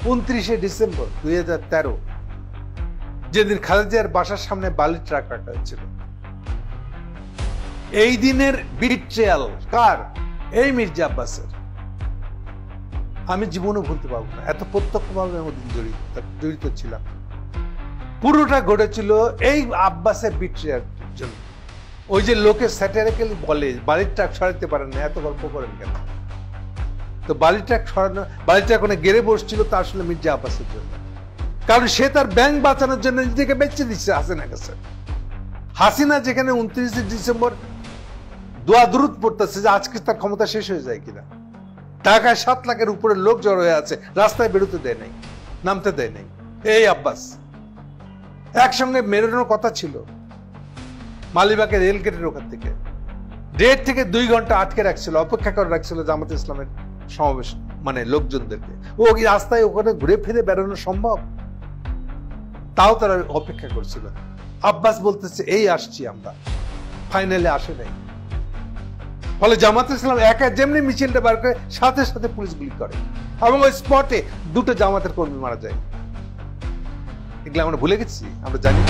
29 December 2013 যেদিন খালেদা জিয়ার বাসার সামনে বালির ট্রাক রাখা হয়েছিল। এই দিনের বিট্রিয়াল কার? এই মির্জা আব্বাসের। আমি জীবনে ভুলতে পারবো না, এত প্রত্যক্ষভাবে আমি জড়িত ছিলাম। পুরোটা ঘটেছিল এই আব্বাসের বিট্রিয়ার জন্য। ওই যে লোকে স্যাটারিক্যালি বলে বালির ট্রাক সরাতে পারেন না, এত গল্প করেন কেন? তো বালির ট্রাক সরানো, বালির ট্রাক ওখানে গেড়ে বসছিল তা আসলে মির্জা আব্বাসের জন্য, কারণ সে তার ব্যাংক বাঁচানোর জন্য নিজেকে বেঁচে দিচ্ছে হাসিনার কাছে। হাসিনা যেখানে 29 ডিসেম্বর দোয়া দুরুদ পড়তেছে যে আজকে তার ক্ষমতা শেষ হয়ে যায় কিনা, ঢাকায় 7 লাখের উপরে লোক জড়ো হয়ে আছে, রাস্তায় বেরোতে দেয় নাই, নামতে দেয় নাই। এই আব্বাস একসঙ্গে মেরোনোর কথা ছিল মালিবাগের রেল গেটের ওখান থেকে, 1.5 থেকে 2 ঘন্টা আটকে রাখছিল, অপেক্ষা করে রাখছিল জামাতে ইসলামের সমাবেশ মানে লোকজনদেরকে। ও কি রাস্তায় ওখানে ঘুরে ফিরে বেরোনো সম্ভব? তাও তারা অপেক্ষা করছিল। আব্বাস বলতেছে এই আসছি আমরা, ফাইনালে আসে নাই। ফলে জামাতে ইসলাম একা যেমনি মিছিলটা বার করে সাথে সাথে পুলিশ গুলি করে এবং ওই স্পটে 2টো জামাতের কর্মী মারা যায়। এগুলো আমরা ভুলে গেছি, আমরা জানি।